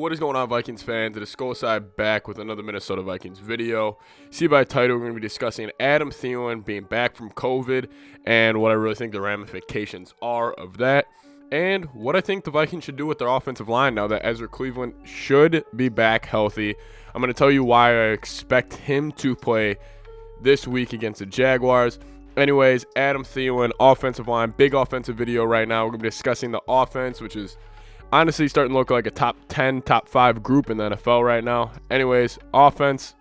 What is going on, Vikings fans? It is Skol side back with another Minnesota Vikings video. See by title, we're going to be discussing Adam Theilen being back from COVID and what I really think the ramifications are of that, and what I think the Vikings should do with their offensive line now that Ezra Cleveland should be back healthy. I'm going to tell you why I expect him to play this week against the Jaguars. Anyways, Adam Theilen, offensive line, big offensive video right now. We're going to be discussing the offense, which is honestly starting to look like a top 10, top 5 group in the NFL right now. Anyways, offense,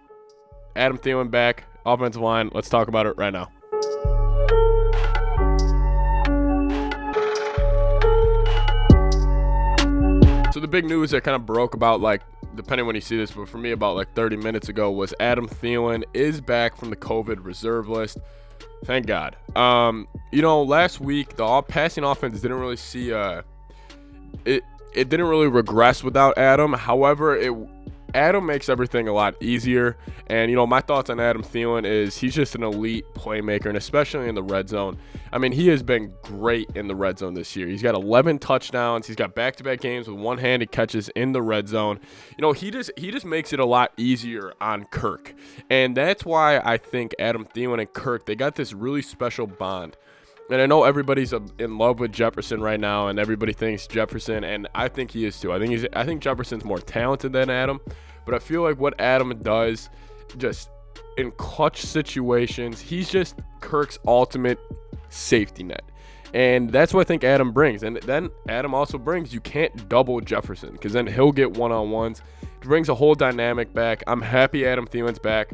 Adam Theilen back, offensive line. Let's talk about it right now. So the big news that kind of broke about, like, depending when you see this, but for me about like 30 minutes ago, was Adam Theilen is back from the COVID reserve list. Thank God. Last week the passing offense didn't really see it didn't really regress without Adam. However, Adam makes everything a lot easier. And, my thoughts on Adam Theilen is he's just an elite playmaker, and especially in the red zone. I mean, he has been great in the red zone this year. He's got 11 touchdowns. He's got back-to-back games with one-handed catches in the red zone. He just makes it a lot easier on Kirk. And that's why I think Adam Theilen and Kirk, they got this really special bond. And I know everybody's in love with Jefferson right now, and everybody thinks Jefferson, and I think he is too. I think Jefferson's more talented than Adam, but I feel like what Adam does, just in clutch situations, he's just Kirk's ultimate safety net. And that's what I think Adam brings. And then Adam also brings, you can't double Jefferson, because then he'll get one-on-ones. He brings a whole dynamic back. I'm happy Adam Thielen's back.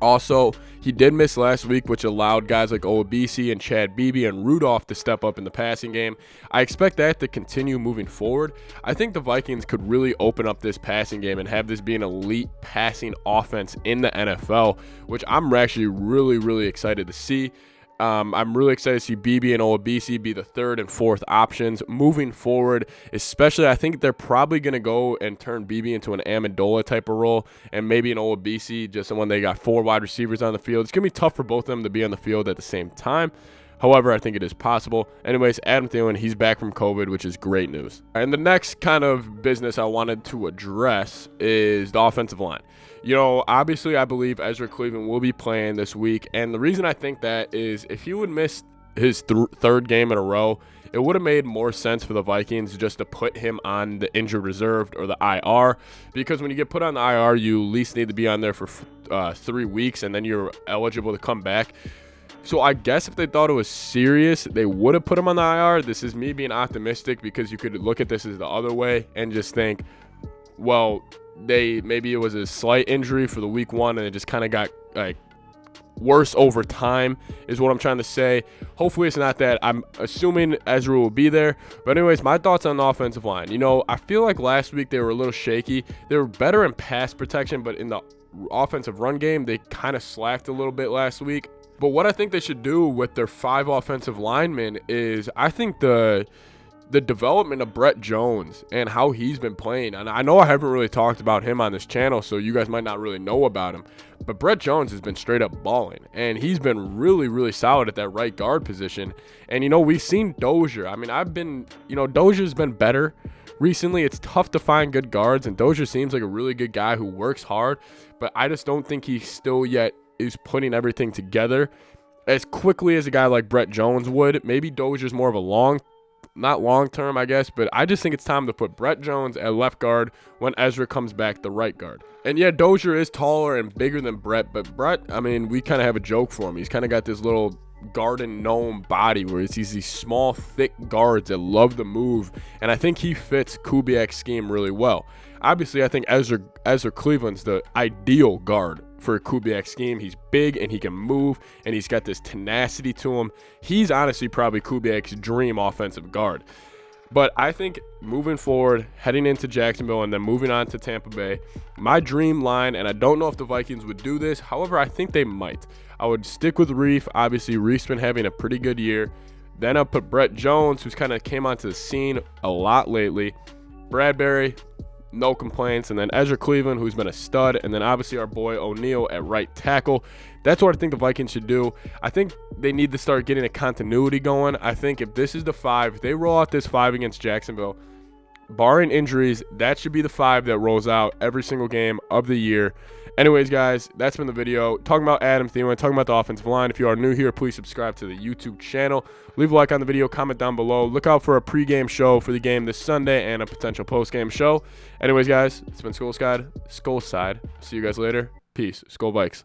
Also, he did miss last week, which allowed guys like WAAAAYYYYY and Chad Beebe and Rudolph to step up in the passing game. I expect that to continue moving forward. I think the Vikings could really open up this passing game and have this be an elite passing offense in the NFL, which I'm actually really, really excited to see. I'm really excited to see Beebe and WAAAAYYYY be the third and fourth options moving forward. Especially, I think they're probably going to go and turn Beebe into an Amendola type of role, and maybe an WAAAAYYYY just when they got 4 wide receivers on the field. It's going to be tough for both of them to be on the field at the same time. However, I think it is possible. Anyways, Adam Theilen, he's back from COVID, which is great news. And the next kind of business I wanted to address is the offensive line. Obviously, I believe Ezra Cleveland will be playing this week. And the reason I think that is if he would miss his third game in a row, it would have made more sense for the Vikings just to put him on the injured reserve or the IR. Because when you get put on the IR, you at least need to be on there for 3 weeks, and then you're eligible to come back. So I guess if they thought it was serious, they would have put him on the IR. This is me being optimistic, because you could look at this as the other way and just think, well, maybe it was a slight injury for the week 1 and it just kind of got worse over time is what I'm trying to say. Hopefully it's not that. I'm assuming Ezra will be there. But anyways, my thoughts on the offensive line. I feel like last week they were a little shaky. They were better in pass protection, but in the offensive run game, they kind of slacked a little bit last week. But what I think they should do with their 5 offensive linemen is I think the development of Brett Jones and how he's been playing. And I know I haven't really talked about him on this channel, so you guys might not really know about him. But Brett Jones has been straight up balling, and he's been really, really solid at that right guard position. And, we've seen Dozier. I mean, Dozier's been better recently. It's tough to find good guards, and Dozier seems like a really good guy who works hard. But I just don't think he still yet is putting everything together as quickly as a guy like Brett Jones would. Maybe Dozier's more of a not long term, I guess, but I just think it's time to put Brett Jones at left guard when Ezra comes back the right guard. And yeah, Dozier is taller and bigger than Brett, but Brett, I mean, we kind of have a joke for him. He's kind of got this little garden gnome body where he's these small, thick guards that love to move, and I think he fits Kubiak's scheme really well. Obviously, I think Ezra Cleveland's the ideal guard for a Kubiak scheme. He's big and he can move, and he's got this tenacity to him. He's honestly probably Kubiak's dream offensive guard. But I think moving forward, heading into Jacksonville and then moving on to Tampa Bay, my dream line, and I don't know if the Vikings would do this, however, I think they might. I would stick with Reef. Obviously, Reef's been having a pretty good year. Then I'll put Brett Jones, who's kind of came onto the scene a lot lately. Bradbury, no complaints. And then Ezra Cleveland, who's been a stud. And then obviously our boy O'Neal at right tackle. That's what I think the Vikings should do. I think they need to start getting a continuity going. I think if this is the 5, if they roll out this 5 against Jacksonville, barring injuries, that should be the 5 that rolls out every single game of the year. Anyways, guys, that's been the video. Talking about Adam Thielen, talking about the offensive line. If you are new here, please subscribe to the YouTube channel. Leave a like on the video, comment down below. Look out for a pregame show for the game this Sunday and a potential postgame show. Anyways, guys, it's been Skol Side. See you guys later. Peace. Skol Vikes.